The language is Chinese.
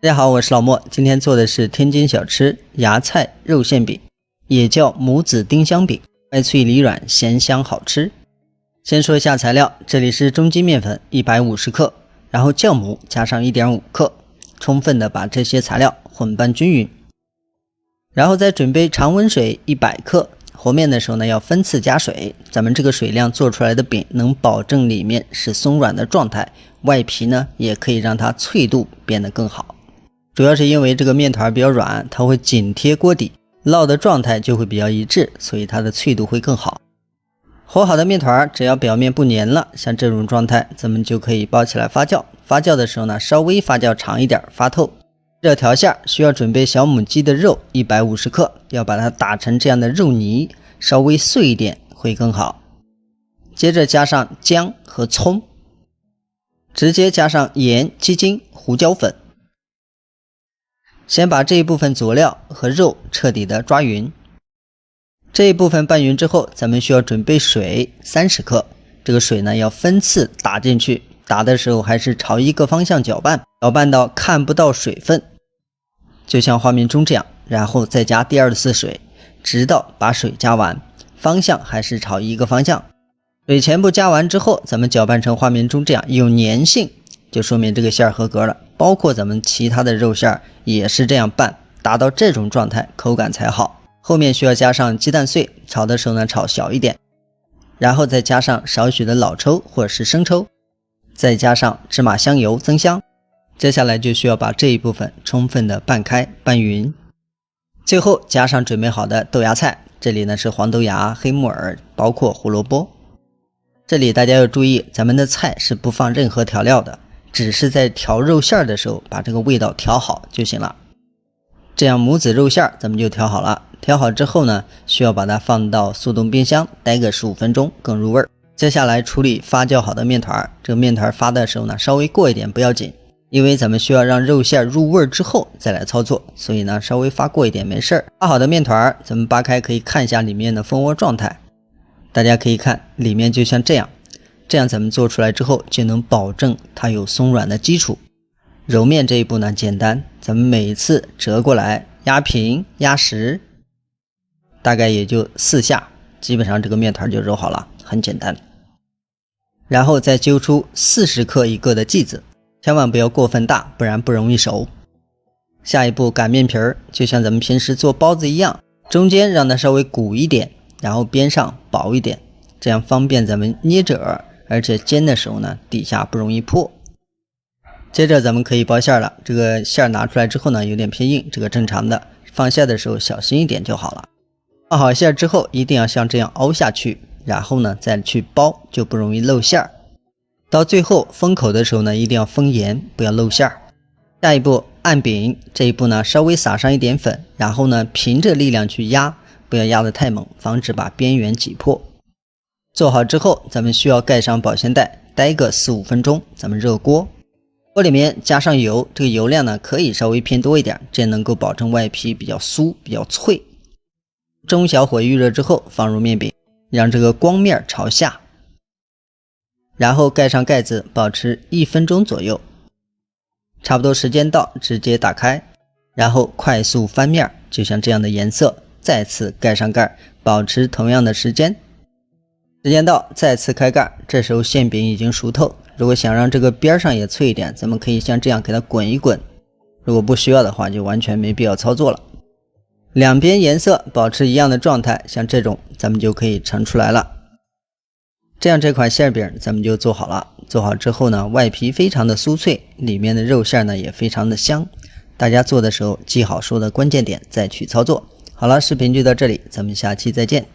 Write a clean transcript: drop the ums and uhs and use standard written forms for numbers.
大家好，我是老莫，今天做的是天津小吃芽菜肉馅餅，也叫母子丁香餅，外脆里軟，鹹香好吃。先說一下材料，這裡是中筋麵粉150克，然後酵母加上 1.5 克，充分的把這些材料混拌均匀。然後再準備常溫水100克，和面的時候呢要分次加水，咱們這個水量做出來的餅能保證裡面是鬆軟的狀態，外皮呢也可以讓它脆度變得更好。主要是因為這個面團比較軟，它會緊貼鍋底，烙的狀態就會比較一致，所以它的脆度會更好。和好的面团只要表面不粘了，像這種狀態，咱們就可以包起來发酵。发酵的時候呢，稍微发酵長一點，发透。這條餡需要準備小母雞的肉150克，要把它打成這樣的肉泥，稍微碎一點會更好。接着加上薑和蔥，直接加上鹽、雞精、胡椒粉。先把這一部分佐料和肉徹底的抓匀。這一部分拌匀之後，咱們需要準備水30克，這個水呢要分次打進去，打的時候還是朝一個方向攪拌，攪拌到看不到水分，就像畫面中這樣，然後再加第二次水，直到把水加完，方向還是朝一個方向。水全部加完之後，咱們搅拌成畫面中這樣有粘性，就說明這個馅合格了。包括咱們其他的肉馅也是这樣拌，達到這種狀態口感才好。後面需要加上雞蛋碎，炒的時候呢炒小一點，然後再加上少許的老抽或者是生抽，再加上芝麻香油增香。接下來就需要把這一部分充分的拌開拌匀，最後加上準備好的豆芽菜，這裡呢是黃豆芽、黑木耳，包括胡蘿蔔。這裡大家要注意，咱們的菜是不放任何調料的，只是在調肉馅的時候把這個味道調好就行了。這樣母子肉馅咱們就調好了，調好之後呢，需要把它放到速凍冰箱待個15分鐘更入味。接下來處理发酵好的面团，這個面团发的時候呢稍微過一點不要緊，因為咱們需要讓肉馅入味之後再來操作，所以呢稍微发過一點沒事。发好的面团咱們扒開可以看一下裡面的蜂窩狀態，大家可以看裡面就像這樣，這樣咱們做出來之後就能保證它有鬆軟的基礎。揉面这一步呢簡單，咱們每一次折過來壓平壓實，大概也就4下，基本上這個面团就揉好了，很簡單。然後再揪出40克一個的劑子，千萬不要過分大，不然不容易熟。下一步擀面皮兒，就像咱們平時做包子一樣，中間讓它稍微鼓一點，然後邊上薄一點，這樣方便咱們捏褶，而且煎的時候呢底下不容易破。接着咱们可以包馅了，這個馅拿出來之後呢有點偏硬，這個正常的，放馅的時候小心一點就好了。放好馅之後一定要像這樣凹下去，然後呢再去包，就不容易漏馅。到最後封口的时候呢一定要封严，不要漏馅。下一步按餅，這一步呢稍微撒上一點粉，然後呢憑着力量去壓，不要壓得太猛，防止把邊緣擠破。做好之後咱們需要蓋上保鮮袋，待個4-5分鐘，咱們熱鍋。鍋裡面加上油，這個油量呢可以稍微偏多一點，這樣能夠保證外皮比較酥比較脆。中小火預熱之後放入面餅，讓這個光面朝下，然後蓋上蓋子，保持1分鐘左右。差不多時間到，直接打開，然後快速翻面，就像這樣的顏色，再次蓋上蓋，保持同樣的時間。時間到，再次開蓋，這時候馅餅已經熟透。如果想讓這個邊上也脆一點，咱們可以像這樣給它滾一滾，如果不需要的話就完全沒必要操作了。兩邊顏色保持一樣的狀態，像這種咱們就可以盛出來了。這樣這款馅餅咱們就做好了。做好之後呢，外皮非常的酥脆，裡面的肉馅呢也非常的香。大家做的時候記好说的關鍵點再去操作。好了，視頻就到這裡，咱們下期再見。